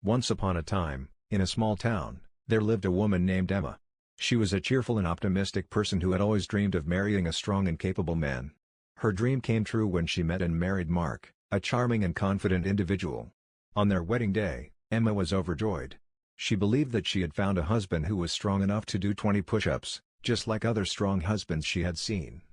Once upon a time, in a small town, there lived a woman named Emma. She was a cheerful and optimistic person who had always dreamed of marrying a strong and capable man. Her dream came true when she met and married Mark, a charming and confident individual. On their wedding day, Emma was overjoyed. She believed that she had found a husband who was strong enough to do 20 push-ups, just like other strong husbands she had seen.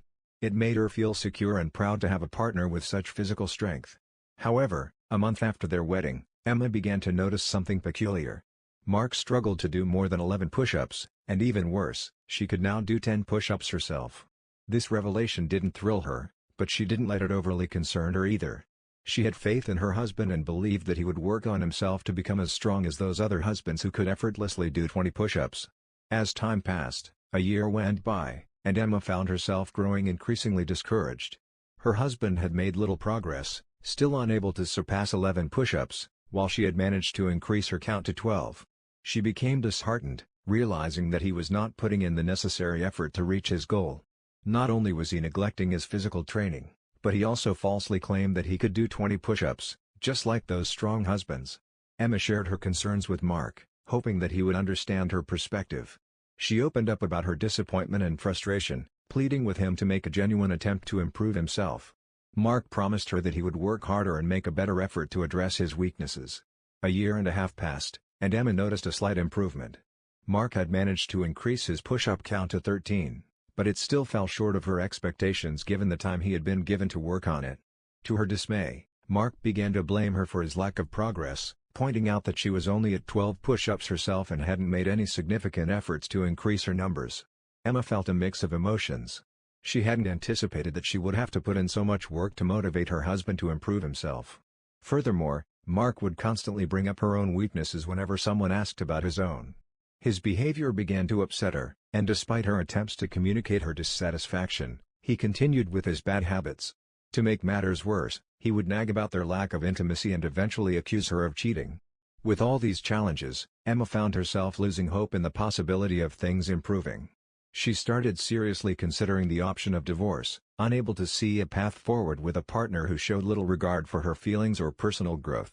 It made her feel secure and proud to have a partner with such physical strength. However, a month after their wedding, Emma began to notice something peculiar. Mark struggled to do more than 11 push-ups, and even worse, she could now do 10 push-ups herself. This revelation didn't thrill her, but she didn't let it overly concern her either. She had faith in her husband and believed that he would work on himself to become as strong as those other husbands who could effortlessly do 20 push-ups. As time passed, a year went by, and Emma found herself growing increasingly discouraged. Her husband had made little progress, still unable to surpass 11 push-ups, while she had managed to increase her count to 12. She became disheartened, realizing that he was not putting in the necessary effort to reach his goal. Not only was he neglecting his physical training, but he also falsely claimed that he could do 20 push-ups, just like those strong husbands. Emma shared her concerns with Mark, hoping that he would understand her perspective. She opened up about her disappointment and frustration, pleading with him to make a genuine attempt to improve himself. Mark promised her that he would work harder and make a better effort to address his weaknesses. A year and a half passed, and Emma noticed a slight improvement. Mark had managed to increase his push-up count to 13, but it still fell short of her expectations given the time he had been given to work on it. To her dismay, Mark began to blame her for his lack of progress, pointing out that she was only at 12 push-ups herself and hadn't made any significant efforts to increase her numbers. Emma felt a mix of emotions. She hadn't anticipated that she would have to put in so much work to motivate her husband to improve himself. Furthermore, Mark would constantly bring up her own weaknesses whenever someone asked about his own. His behavior began to upset her, and despite her attempts to communicate her dissatisfaction, he continued with his bad habits. To make matters worse, he would nag about their lack of intimacy and eventually accuse her of cheating. With all these challenges, Emma found herself losing hope in the possibility of things improving. She started seriously considering the option of divorce, unable to see a path forward with a partner who showed little regard for her feelings or personal growth.